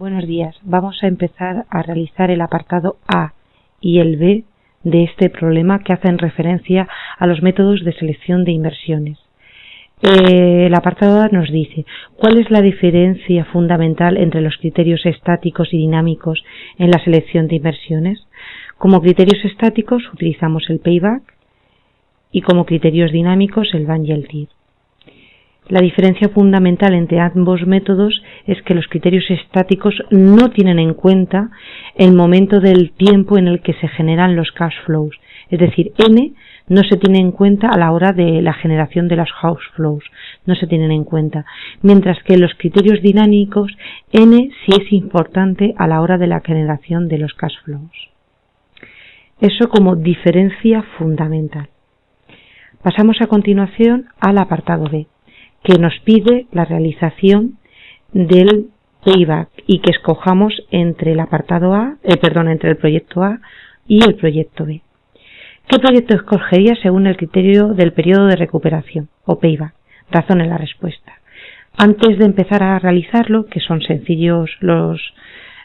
Buenos días. Vamos a empezar a realizar el apartado A y el B de este problema que hacen referencia a los métodos de selección de inversiones. El apartado A nos dice cuál es la diferencia fundamental entre los criterios estáticos y dinámicos en la selección de inversiones. Como criterios estáticos utilizamos el payback y como criterios dinámicos el ban y el TIR. La diferencia fundamental entre ambos métodos es que los criterios estáticos no tienen en cuenta el momento del tiempo en el que se generan los cash flows, es decir, N no se tiene en cuenta a la hora de la generación de los cash flows, no se tienen en cuenta, mientras que los criterios dinámicos N sí es importante a la hora de la generación de los cash flows. Eso como diferencia fundamental. Pasamos a continuación al apartado B, que nos pide la realización del payback y que escojamos entre el apartado entre el proyecto A y el proyecto B. ¿Qué proyecto escogería según el criterio del periodo de recuperación o payback? Razón en la respuesta. Antes de empezar a realizarlo, que son sencillos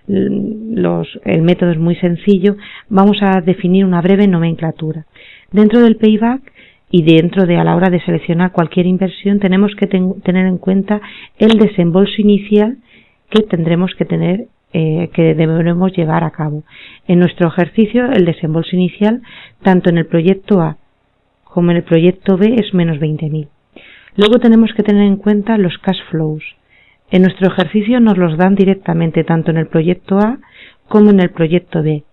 el método es muy sencillo, vamos a definir una breve nomenclatura. Dentro del payback y dentro de a la hora de seleccionar cualquier inversión tenemos que tener en cuenta el desembolso inicial que tendremos que tener, que deberemos llevar a cabo. En nuestro ejercicio el desembolso inicial tanto en el proyecto A como en el proyecto B es menos 20.000. Luego tenemos que tener en cuenta los cash flows. En nuestro ejercicio nos los dan directamente tanto en el proyecto A como en el proyecto B.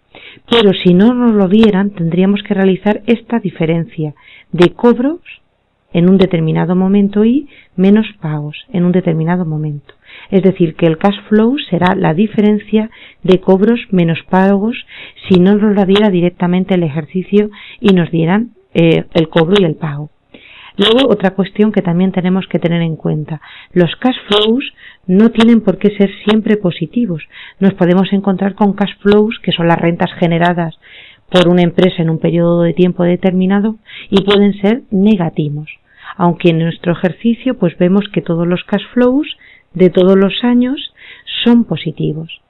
Pero si no nos lo dieran, tendríamos que realizar esta diferencia de cobros en un determinado momento y menos pagos en un determinado momento. Es decir, que el cash flow será la diferencia de cobros menos pagos si no nos lo diera directamente el ejercicio y nos dieran el cobro y el pago. Luego, otra cuestión que también tenemos que tener en cuenta. Los cash flows no tienen por qué ser siempre positivos. Nos podemos encontrar con cash flows, que son las rentas generadas por una empresa en un periodo de tiempo determinado, y pueden ser negativos. Aunque en nuestro ejercicio pues vemos que todos los cash flows de todos los años son positivos.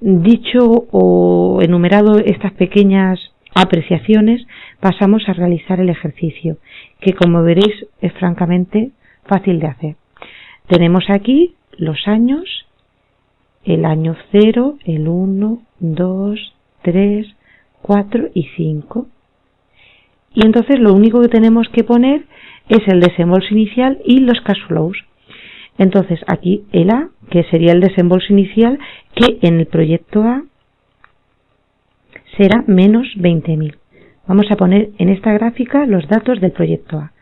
Dicho o enumerado estas pequeñas apreciaciones, pasamos a realizar el ejercicio, que como veréis es francamente fácil de hacer. Tenemos aquí los años, el año 0, el 1, 2, 3, 4 y 5. Y entonces lo único que tenemos que poner es el desembolso inicial y los cash flows. Entonces aquí el A, que sería el desembolso inicial, que en el proyecto A será menos 20.000. Vamos a poner en esta gráfica los datos del proyecto A.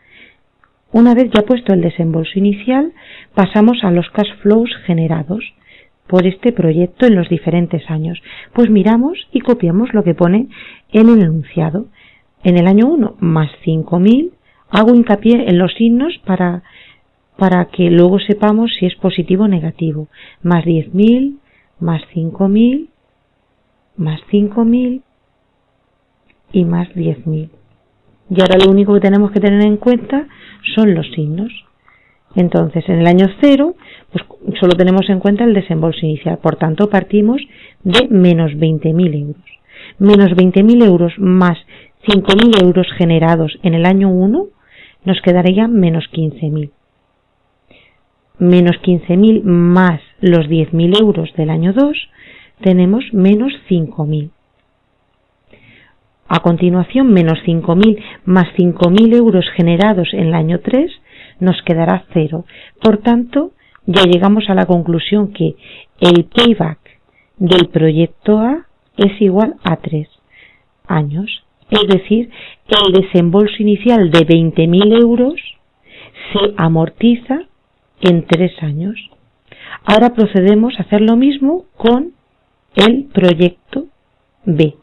Una vez ya puesto el desembolso inicial, pasamos a los cash flows generados por este proyecto en los diferentes años. Pues miramos y copiamos lo que pone en el enunciado. En el año 1, más 5.000, hago hincapié en los signos para que luego sepamos si es positivo o negativo. Más 10.000, más 5.000, más 5.000 y más 10.000. Y ahora lo único que tenemos que tener en cuenta son los signos. Entonces, en el año 0, pues solo tenemos en cuenta el desembolso inicial. Por tanto, partimos de menos 20.000 euros. Menos 20.000 euros más 5.000 euros generados en el año 1, nos quedaría menos 15.000. Menos 15.000 más los 10.000 euros del año 2, tenemos menos 5.000. A continuación, menos 5.000 más 5.000 euros generados en el año 3, nos quedará 0. Por tanto, ya llegamos a la conclusión que el payback del proyecto A es igual a 3 años. Es decir, el desembolso inicial de 20.000 euros se amortiza en 3 años. Ahora procedemos a hacer lo mismo con el proyecto B.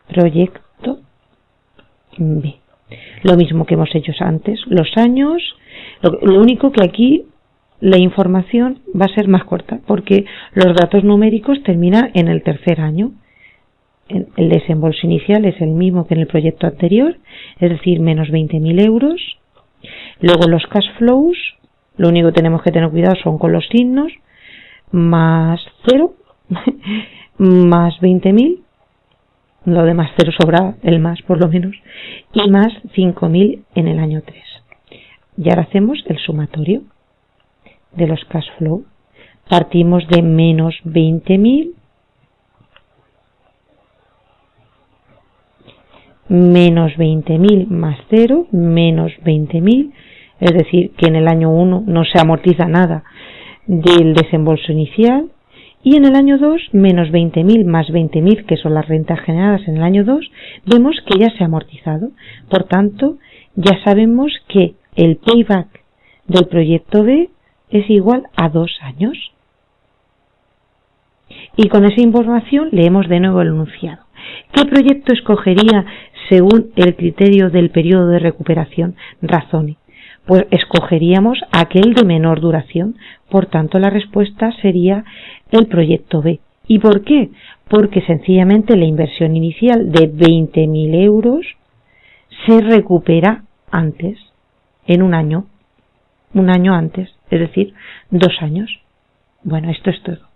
Proyecto B. Lo mismo que hemos hecho antes, los años, lo único que aquí la información va a ser más corta porque los datos numéricos terminan en el tercer año. El desembolso inicial es el mismo que en el proyecto anterior, es decir, menos 20.000 euros. Luego los cash flows, lo único que tenemos que tener cuidado son con los signos, más 0 más 20.000, lo demás cero sobra, el más por lo menos, y más 5.000 en el año 3. Y ahora hacemos el sumatorio de los cash flow. Partimos de menos 20.000 menos 20.000 más 0, menos 20.000, es decir, que en el año 1 no se amortiza nada del desembolso inicial, y en el año 2, menos 20.000 más 20.000, que son las rentas generadas en el año 2, vemos que ya se ha amortizado. Por tanto, ya sabemos que el payback del proyecto B es igual a 2 años. Y con esa información leemos de nuevo el enunciado. ¿Qué proyecto escogería según el criterio del periodo de recuperación? Razone. Pues escogeríamos aquel de menor duración. Por tanto, la respuesta sería el proyecto B. ¿Y por qué? Porque sencillamente la inversión inicial de 20.000 euros se recupera antes, en un año antes, es decir, 2 años. Bueno, esto es todo.